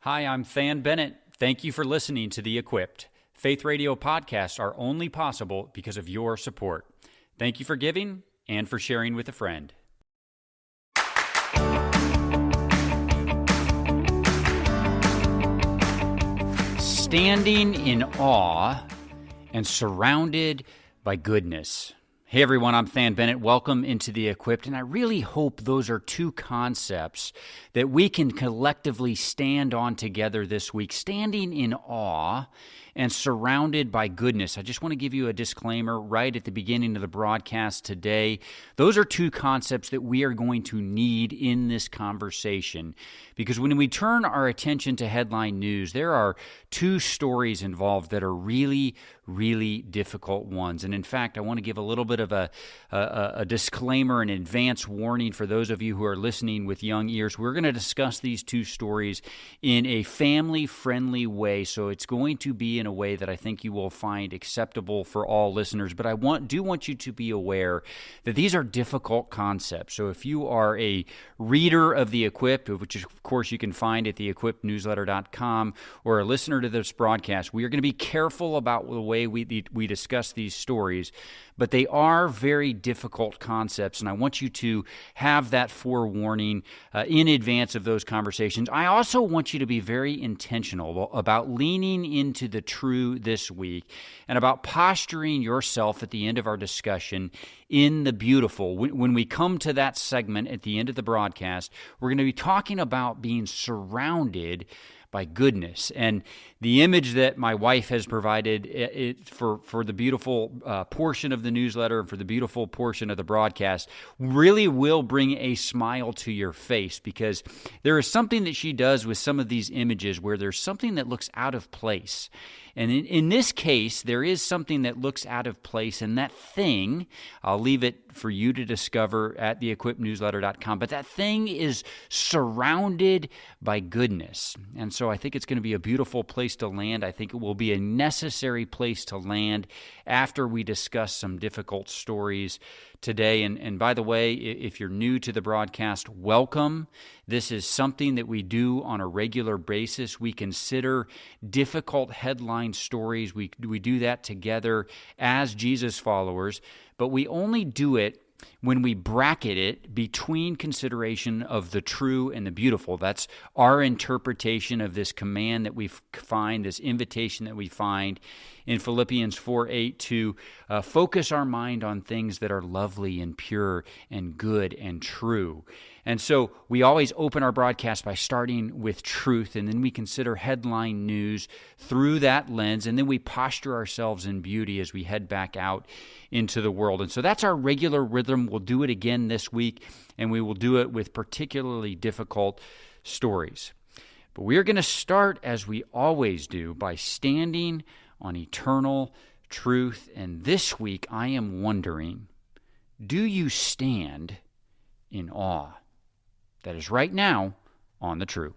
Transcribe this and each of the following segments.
Hi, I'm Thann Bennett. Thank you for listening to The Equipped. Faith Radio podcasts are only possible because of your support. Thank you for giving and for sharing with a friend. Standing in awe and surrounded by goodness. Hey everyone, I'm Thann Bennett. Welcome into The Equipped, and I really hope those are two concepts that we can collectively stand on together this week. Standing in awe and surrounded by goodness. I just want to give you a disclaimer right at the beginning of the broadcast today. Those are two concepts that we are going to need in this conversation, because when we turn our attention to headline news, there are two stories involved that are really difficult ones. And in fact, I want to give a little bit of a disclaimer, an advance warning for those of you who are listening with young ears. We're going to discuss these two stories in a family-friendly way, so it's going to be in a way that I think you will find acceptable for all listeners. But I do want you to be aware that these are difficult concepts. So if you are a reader of The Equipped, which of course you can find at theequippednewsletter.com, or a listener to this broadcast, we are going to be careful about the way we discuss these stories, but they are very difficult concepts, and I want you to have that forewarning in advance of those conversations. I also want you to be very intentional about leaning into the true this week and about posturing yourself at the end of our discussion in the beautiful. When we come to that segment at the end of the broadcast, we're going to be talking about being surrounded by goodness. And the image that my wife has provided for the beautiful portion of the newsletter and for the beautiful portion of the broadcast really will bring a smile to your face, because there is something that she does with some of these images where there's something that looks out of place. And in this case, there is something that looks out of place, and that thing, I'll leave it for you to discover at theequippednewsletter.com, but that thing is surrounded by goodness. And so I think it's going to be a beautiful place to land. I think it will be a necessary place to land after we discuss some difficult stories today. And by the way, if you're new to the broadcast, welcome. This is something that we do on a regular basis. We consider difficult headline stories. We do that together as Jesus followers, but we only do it when we bracket it between consideration of the true and the beautiful. That's our interpretation of this command that we find, this invitation that we find in Philippians 4:8 to focus our mind on things that are lovely and pure and good and true. And so we always open our broadcast by starting with truth, and then we consider headline news through that lens, and then we posture ourselves in beauty as we head back out into the world. And so that's our regular rhythm. We'll do it again this week, and we will do it with particularly difficult stories. But we are going to start, as we always do, by standing on eternal truth. And this week, I am wondering, do you stand in awe? That is right now on The True.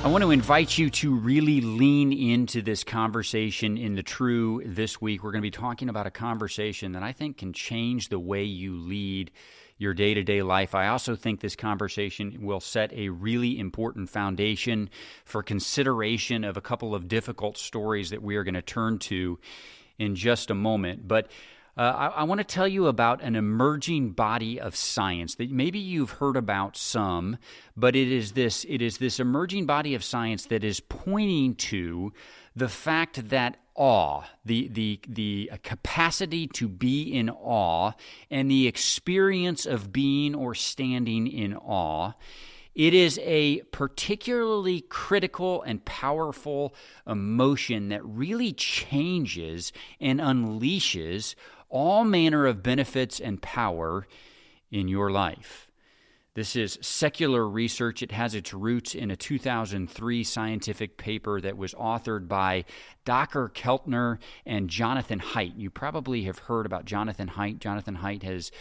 I want to invite you to really lean into this conversation in The True this week. We're going to be talking about a conversation that I think can change the way you lead your day-to-day life. I also think this conversation will set a really important foundation for consideration of a couple of difficult stories that we are going to turn to in just a moment. But I want to tell you about an emerging body of science that maybe you've heard about some, but it is this emerging body of science that is pointing to the fact that awe, the capacity to be in awe, and the experience of being or standing in awe, it is a particularly critical and powerful emotion that really changes and unleashes all manner of benefits and power in your life. This is secular research. It has its roots in a 2003 scientific paper that was authored by Dr. Keltner and Jonathan Haidt. You probably have heard about Jonathan Haidt. Jonathan Haidt has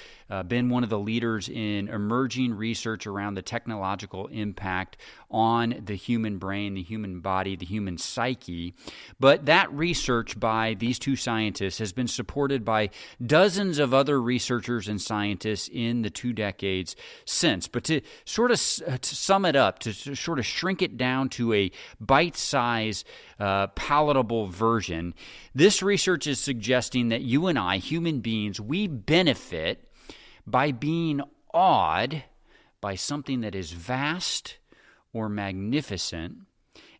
been one of the leaders in emerging research around the technological impact on the human brain, the human body, the human psyche. But that research by these two scientists has been supported by dozens of other researchers and scientists in the 2 decades since. sense. But to sort of to sum it up, to sort of shrink it down to a bite-sized, palatable version, this research is suggesting that you and I, human beings, we benefit by being awed by something that is vast or magnificent,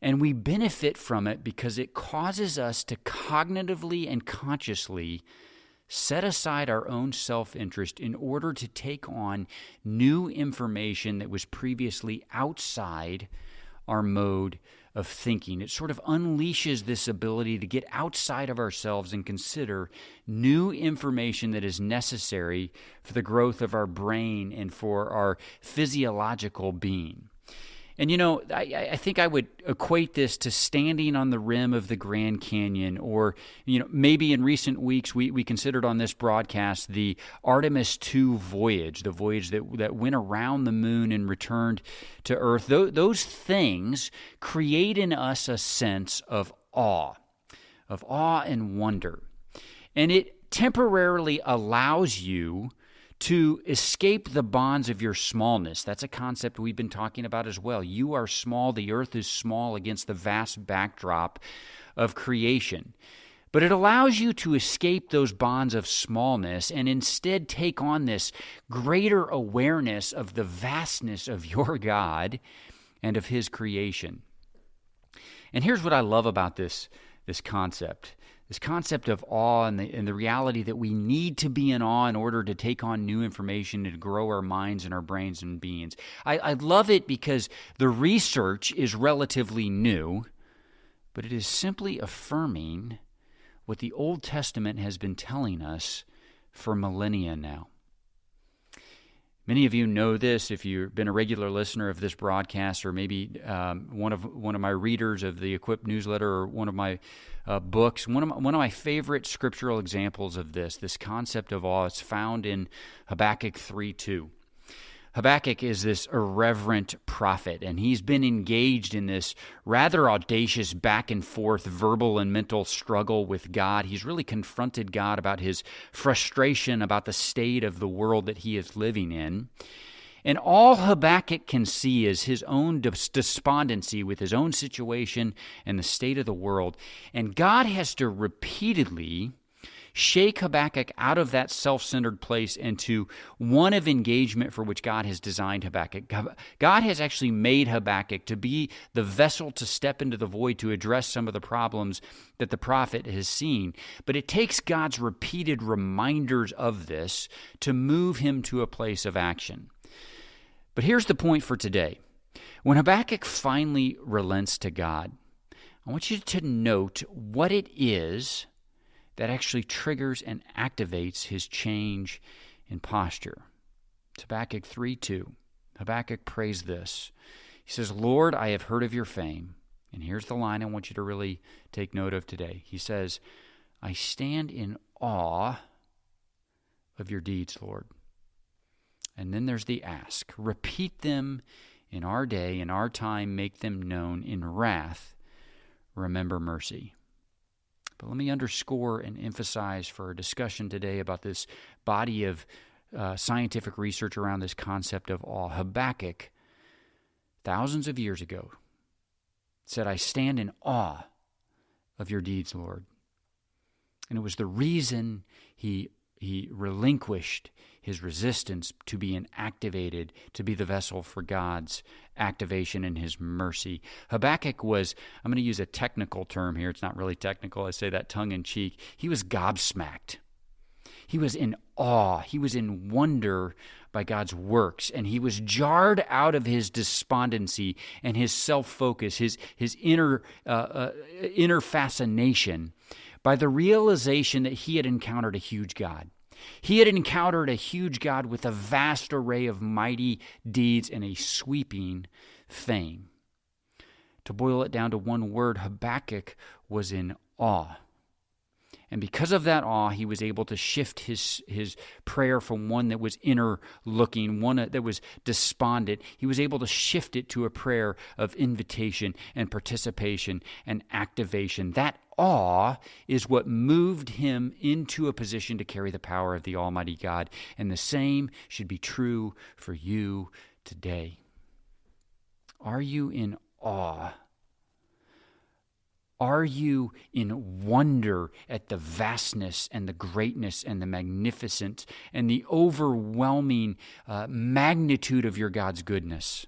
and we benefit from it because it causes us to cognitively and consciously set aside our own self-interest in order to take on new information that was previously outside our mode of thinking. It sort of unleashes this ability to get outside of ourselves and consider new information that is necessary for the growth of our brain and for our physiological being. And, I think I would equate this to standing on the rim of the Grand Canyon, or, maybe in recent weeks we considered on this broadcast the Artemis II voyage, the voyage that went around the moon and returned to Earth. Those things create in us a sense of awe and wonder. And it temporarily allows you to escape the bonds of your smallness. That's a concept we've been talking about as well. You are small, the earth is small against the vast backdrop of creation. But it allows you to escape those bonds of smallness and instead take on this greater awareness of the vastness of your God and of His creation. And here's what I love about this concept. This concept of awe and the reality that we need to be in awe in order to take on new information and to grow our minds and our brains and beings. I love it because the research is relatively new, but it is simply affirming what the Old Testament has been telling us for millennia now. Many of you know this if you've been a regular listener of this broadcast, or maybe one of my readers of the Equip newsletter, or one of my books. One of my favorite scriptural examples of this concept of awe is found in Habakkuk 3:2. Habakkuk is this irreverent prophet, and he's been engaged in this rather audacious back and forth verbal and mental struggle with God. He's really confronted God about his frustration about the state of the world that he is living in. And all Habakkuk can see is his own despondency with his own situation and the state of the world. And God has to repeatedly shake Habakkuk out of that self-centered place into one of engagement for which God has designed Habakkuk. God has actually made Habakkuk to be the vessel to step into the void to address some of the problems that the prophet has seen. But it takes God's repeated reminders of this to move him to a place of action. But here's the point for today. When Habakkuk finally relents to God, I want you to note what it is that actually triggers and activates his change in posture. It's Habakkuk 3:2. Habakkuk prays this. He says, "Lord, I have heard of your fame." And here's the line I want you to really take note of today. He says, "I stand in awe of your deeds, Lord." And then there's the ask. Repeat them in our day, in our time, make them known. In wrath, remember mercy. But let me underscore and emphasize for our discussion today about this body of scientific research around this concept of awe. Habakkuk, thousands of years ago, said, "I stand in awe of your deeds, Lord." And it was the reason he relinquished his resistance to being activated, to be the vessel for God's activation and his mercy. Habakkuk was, I'm going to use a technical term here. It's not really technical. I say that tongue-in-cheek. He was gobsmacked. He was in awe. He was in wonder by God's works, and he was jarred out of his despondency and his self-focus, his inner fascination by the realization that he had encountered a huge God. He had encountered a huge God with a vast array of mighty deeds and a sweeping fame. To boil it down to one word, Habakkuk was in awe. And because of that awe, he was able to shift his prayer from one that was inner looking, one that was despondent. He was able to shift it to a prayer of invitation and participation and activation. That awe is what moved him into a position to carry the power of the Almighty God. And the same should be true for you today? Are you in awe? Are you in wonder at the vastness and the greatness and the magnificence and the overwhelming magnitude of your God's goodness?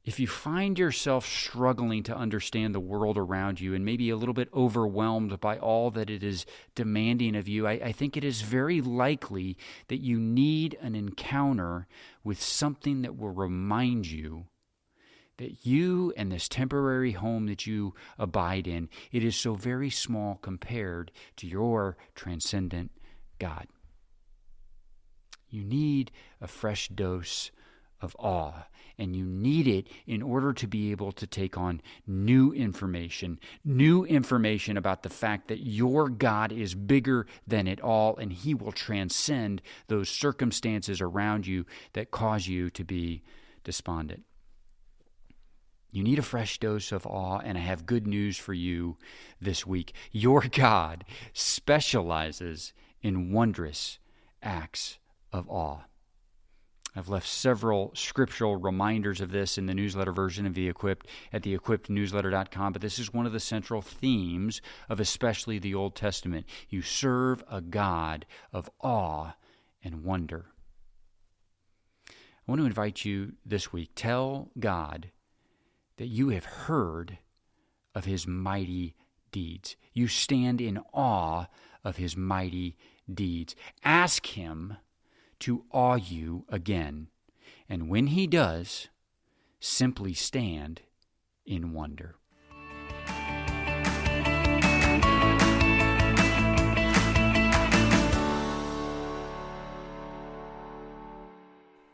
If you find yourself struggling to understand the world around you and maybe a little bit overwhelmed by all that it is demanding of you, I think it is very likely that you need an encounter with something that will remind you that you and this temporary home that you abide in, it is so very small compared to your transcendent God. You need a fresh dose of awe, and you need it in order to be able to take on new information about the fact that your God is bigger than it all, and He will transcend those circumstances around you that cause you to be despondent. You need a fresh dose of awe, and I have good news for you this week. Your God specializes in wondrous acts of awe. I've left several scriptural reminders of this in the newsletter version of The Equipped at theequippednewsletter.com, but this is one of the central themes of especially the Old Testament. You serve a God of awe and wonder. I want to invite you this week, tell God that you have heard of His mighty deeds. You stand in awe of His mighty deeds. Ask Him to awe you again. And when He does, simply stand in wonder.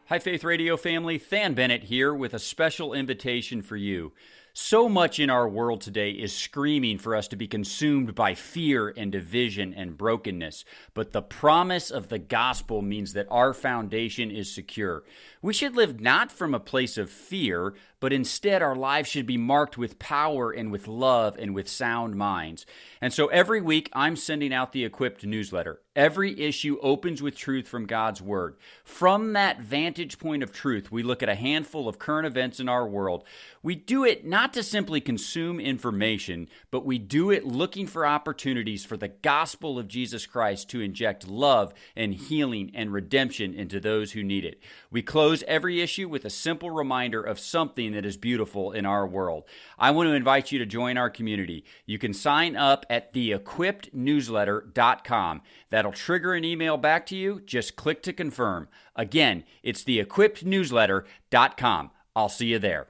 Hi, Faith Radio family. Thann Bennett here with a special invitation for you. So much in our world today is screaming for us to be consumed by fear and division and brokenness. But the promise of the gospel means that our foundation is secure. We should live not from a place of fear, but instead our lives should be marked with power and with love and with sound minds. And so every week I'm sending out the Equipped newsletter. Every issue opens with truth from God's Word. From that vantage point of truth, we look at a handful of current events in our world. We do it not to simply consume information, but we do it looking for opportunities for the gospel of Jesus Christ to inject love and healing and redemption into those who need it. We close every issue with a simple reminder of something that is beautiful in our world. I want to invite you to join our community. You can sign up at theequippednewsletter.com. That'll trigger an email back to you. Just click to confirm. Again, it's theequippednewsletter.com. I'll see you there.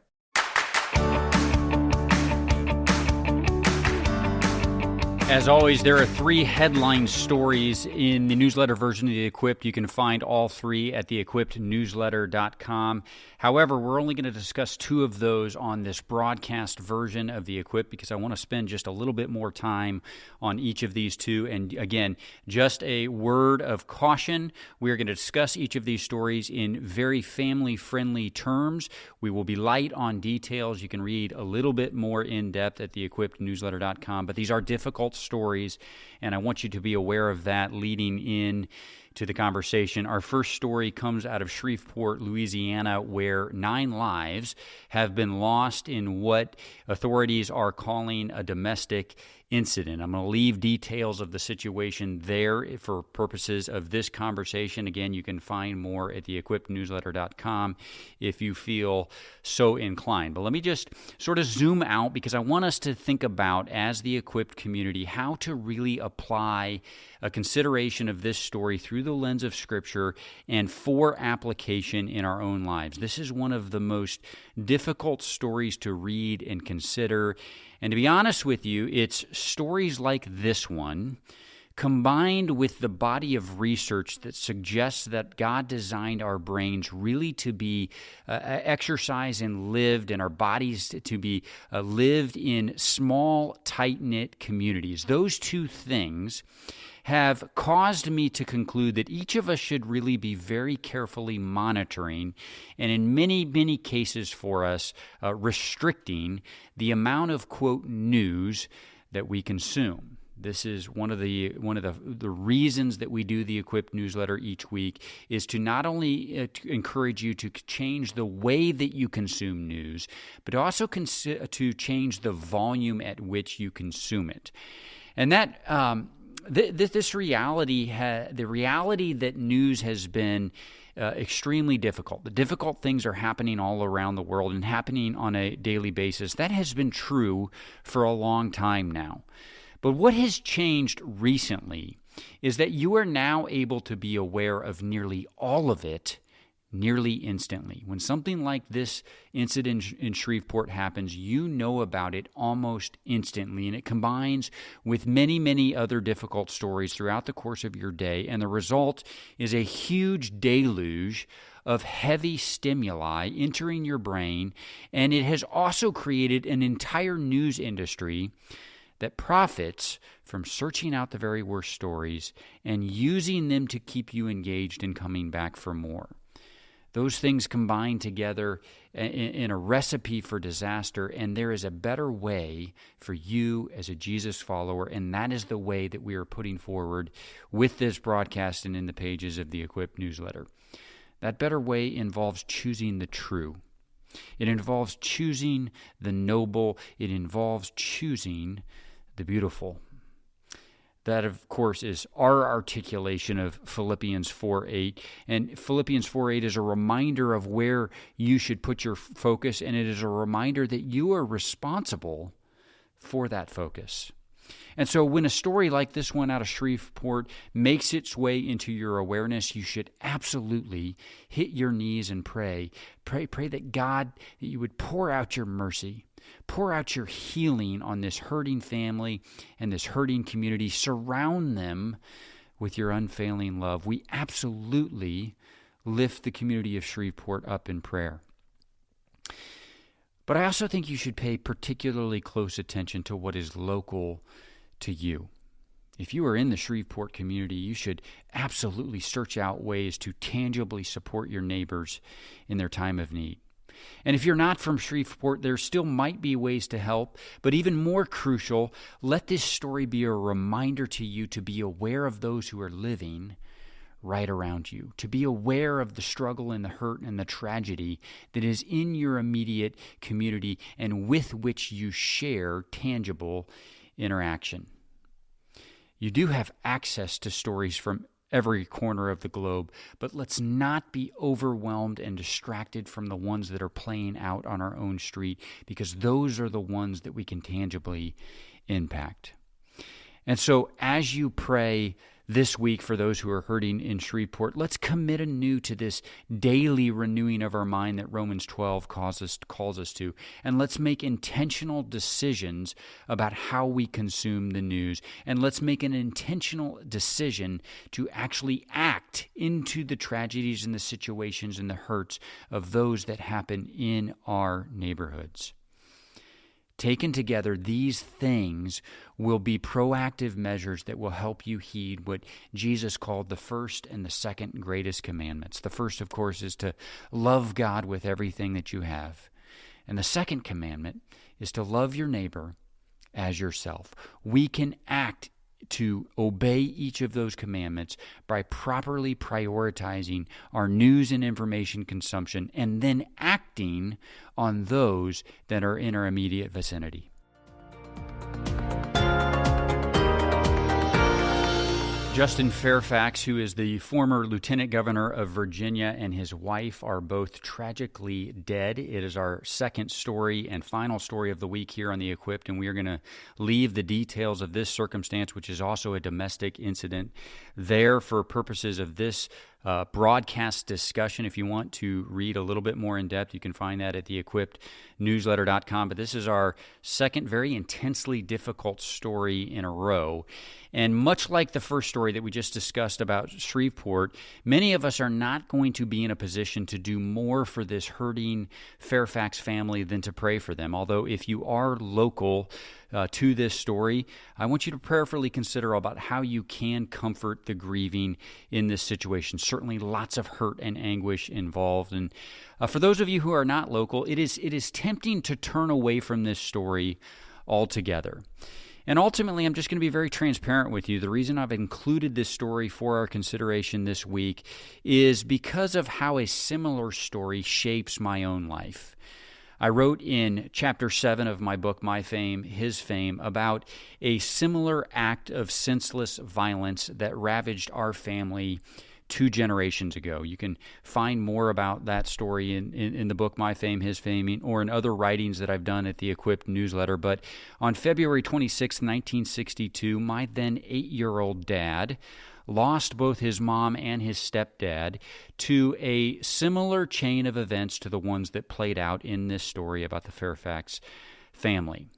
As always, there are 3 headline stories in the newsletter version of The Equipped. You can find all 3 at theequippednewsletter.com. However, we're only going to discuss 2 of those on this broadcast version of The Equipped because I want to spend just a little bit more time on each of these 2. And again, just a word of caution. We're going to discuss each of these stories in very family-friendly terms. We will be light on details. You can read a little bit more in depth at theequippednewsletter.com. But these are difficult stories, and I want you to be aware of that leading in to the conversation. Our first story comes out of Shreveport, Louisiana, where 9 lives have been lost in what authorities are calling a domestic incident. I'm going to leave details of the situation there for purposes of this conversation. Again, you can find more at theequippednewsletter.com if you feel so inclined. But let me just sort of zoom out because I want us to think about, as the Equipped community, how to really apply a consideration of this story through the lens of Scripture and for application in our own lives. This is one of the most difficult stories to read and consider. And to be honest with you, it's stories like this one, combined with the body of research that suggests that God designed our brains really to be exercised and lived, and our bodies to be lived in small, tight-knit communities. Those 2 things have caused me to conclude that each of us should really be very carefully monitoring and in many, many cases for us, restricting the amount of, quote, news that we consume. This is one of the reasons that we do the Equipped newsletter each week, is to not only to encourage you to change the way that you consume news, but also to change the volume at which you consume it. And that this reality, the reality that news has been extremely difficult. The difficult things are happening all around the world and happening on a daily basis. That has been true for a long time now. But what has changed recently is that you are now able to be aware of nearly all of it nearly instantly. When something like this incident in Shreveport happens, you know about it almost instantly, and it combines with many, many other difficult stories throughout the course of your day, and the result is a huge deluge of heavy stimuli entering your brain, and it has also created an entire news industry that profits from searching out the very worst stories and using them to keep you engaged and coming back for more. Those things combine together in a recipe for disaster, and there is a better way for you as a Jesus follower, and that is the way that we are putting forward with this broadcast and in the pages of the Equipped newsletter. That better way involves choosing the true. It involves choosing the noble. It involves choosing the beautiful. That, of course, is our articulation of Philippians 4:8. And Philippians 4:8 is a reminder of where you should put your focus, and it is a reminder that you are responsible for that focus. And so when a story like this one out of Shreveport makes its way into your awareness, you should absolutely hit your knees and pray. Pray that God, that you would pour out your mercy, pour out your healing on this hurting family and this hurting community. Surround them with your unfailing love. We absolutely lift the community of Shreveport up in prayer. But I also think you should pay particularly close attention to what is local to you. If you are in the Shreveport community, you should absolutely search out ways to tangibly support your neighbors in their time of need. And if you're not from Shreveport, there still might be ways to help, but even more crucial, let this story be a reminder to you to be aware of those who are living right around you, to be aware of the struggle and the hurt and the tragedy that is in your immediate community and with which you share tangible interaction. You do have access to stories from every corner of the globe, but let's not be overwhelmed and distracted from the ones that are playing out on our own street, because those are the ones that we can tangibly impact. And so as you pray this week for those who are hurting in Shreveport, let's commit anew to this daily renewing of our mind that Romans 12 calls us to. And let's make intentional decisions about how we consume the news. And let's make an intentional decision to actually act into the tragedies and the situations and the hurts of those that happen in our neighborhoods. Taken together, these things will be proactive measures that will help you heed what Jesus called the first and the second greatest commandments. The first, of course, is to love God with everything that you have. And the second commandment is to love your neighbor as yourself. We can act to obey each of those commandments by properly prioritizing our news and information consumption and then acting on those that are in our immediate vicinity. Justin Fairfax, who is the former Lieutenant Governor of Virginia, and his wife are both tragically dead. It is our second story and final story of the week here on The Equipped, and we are going to leave the details of this circumstance, which is also a domestic incident, there for purposes of this broadcast discussion. If you want to read a little bit more in depth, you can find that at theequippednewsletter.com. But this is our second very intensely difficult story in a row. And much like the first story that we just discussed about Shreveport, many of us are not going to be in a position to do more for this hurting Fairfax family than to pray for them. Although if you are local to this story, I want you to prayerfully consider about how you can comfort the grieving in this situation. Certainly lots of hurt and anguish involved. And for those of you who are not local, it is tempting to turn away from this story altogether. And ultimately, I'm just going to be very transparent with you. The reason I've included this story for our consideration this week is because of how a similar story shapes my own life. I wrote in chapter 7 of my book, My Fame, His Fame, about a similar act of senseless violence that ravaged our family 2 generations ago. You can find more about that story in the book, My Fame, His Fame, or in other writings that I've done at the Equipped newsletter. But on February 26, 1962, my then 8-year-old dad lost both his mom and his stepdad to a similar chain of events to the ones that played out in this story about the Fairfax family.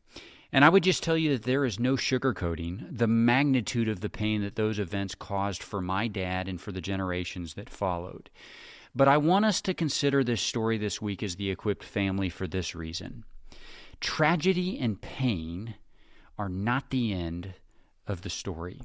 And I would just tell you that there is no sugarcoating the magnitude of the pain that those events caused for my dad and for the generations that followed. But I want us to consider this story this week as the Equipped family for this reason. Tragedy and pain are not the end of the story.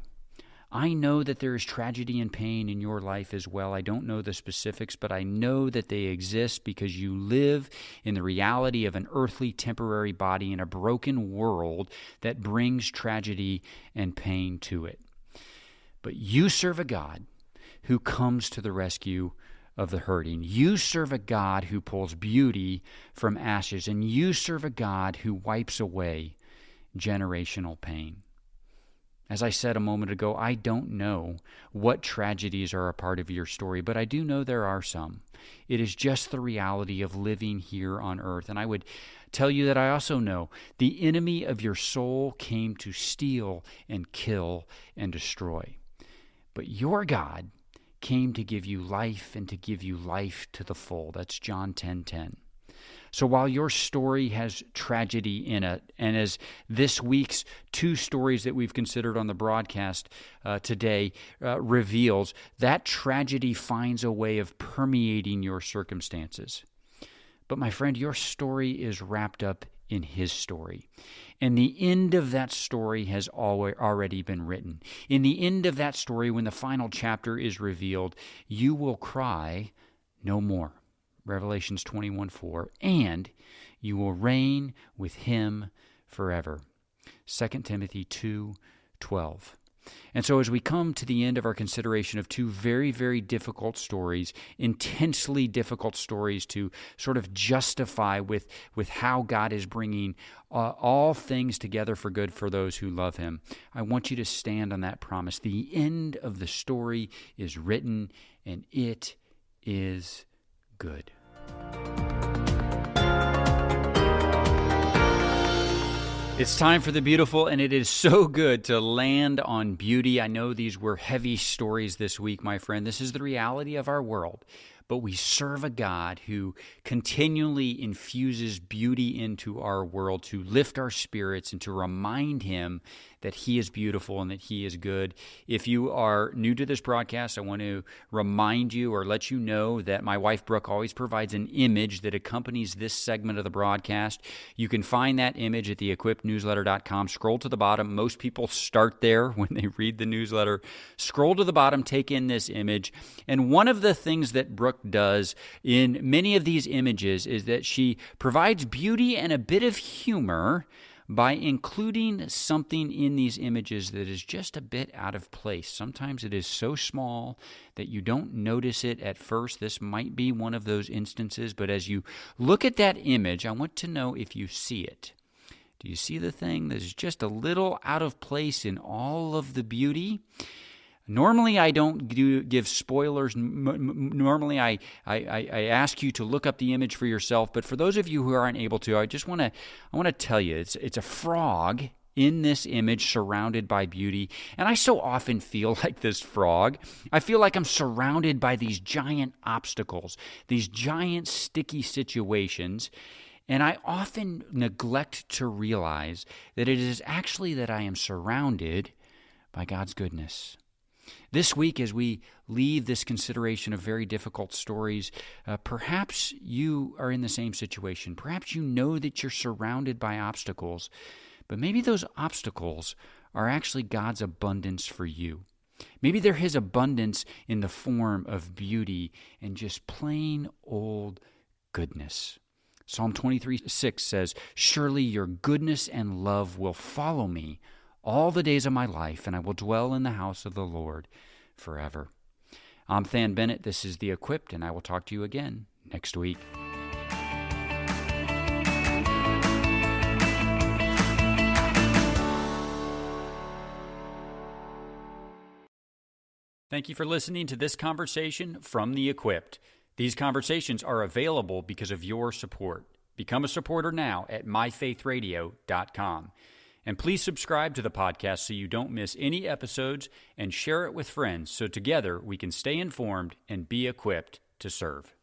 I know that there is tragedy and pain in your life as well. I don't know the specifics, but I know that they exist because you live in the reality of an earthly temporary body in a broken world that brings tragedy and pain to it. But you serve a God who comes to the rescue of the hurting. You serve a God who pulls beauty from ashes, and you serve a God who wipes away generational pain. As I said a moment ago, I don't know what tragedies are a part of your story, but I do know there are some. It is just the reality of living here on earth. And I would tell you that I also know the enemy of your soul came to steal and kill and destroy. But your God came to give you life and to give you life to the full. That's John 10:10. So while your story has tragedy in it, and as this week's 2 stories that we've considered on the broadcast today reveals, that tragedy finds a way of permeating your circumstances. But my friend, your story is wrapped up in His story. And the end of that story has already been written. In the end of that story, when the final chapter is revealed, you will cry no more. Revelations 21:4, and you will reign with Him forever. 2 Timothy 2:12. And so as we come to the end of our consideration of 2 very, very difficult stories, intensely difficult stories to sort of justify with how God is bringing all things together for good for those who love Him, I want you to stand on that promise. The end of the story is written, and it is good. It's time for the beautiful, and it is so good to land on beauty. I know these were heavy stories this week, my friend. This is the reality of our world. But we serve a God who continually infuses beauty into our world to lift our spirits and to remind Him that He is beautiful and that He is good. If you are new to this broadcast, I want to remind you or let you know that my wife, Brooke, always provides an image that accompanies this segment of the broadcast. You can find that image at theequippednewsletter.com. Scroll to the bottom. Most people start there when they read the newsletter. Scroll to the bottom, take in this image. And one of the things that Brooke does in many of these images is that she provides beauty and a bit of humor by including something in these images that is just a bit out of place. Sometimes it is so small that you don't notice it at first. This might be one of those instances, but as you look at that image, I want to know if you see it. Do you see the thing that is just a little out of place in all of the beauty? Normally, I don't give spoilers. Normally, I ask you to look up the image for yourself. But for those of you who aren't able to, I want to tell you, it's a frog in this image surrounded by beauty. And I so often feel like this frog. I feel like I'm surrounded by these giant obstacles, these giant sticky situations. And I often neglect to realize that it is actually that I am surrounded by God's goodness. This week, as we leave this consideration of very difficult stories, perhaps you are in the same situation. Perhaps you know that you're surrounded by obstacles, but maybe those obstacles are actually God's abundance for you. Maybe they're His abundance in the form of beauty and just plain old goodness. Psalm 23:6 says, "Surely your goodness and love will follow me all the days of my life, and I will dwell in the house of the Lord forever. I'm Thann Bennett. This is The Equipped, and I will talk to you again next week. Thank you for listening to this conversation from The Equipped. These conversations are available because of your support. Become a supporter now at myfaithradio.com. And please subscribe to the podcast so you don't miss any episodes, and share it with friends so together we can stay informed and be equipped to serve.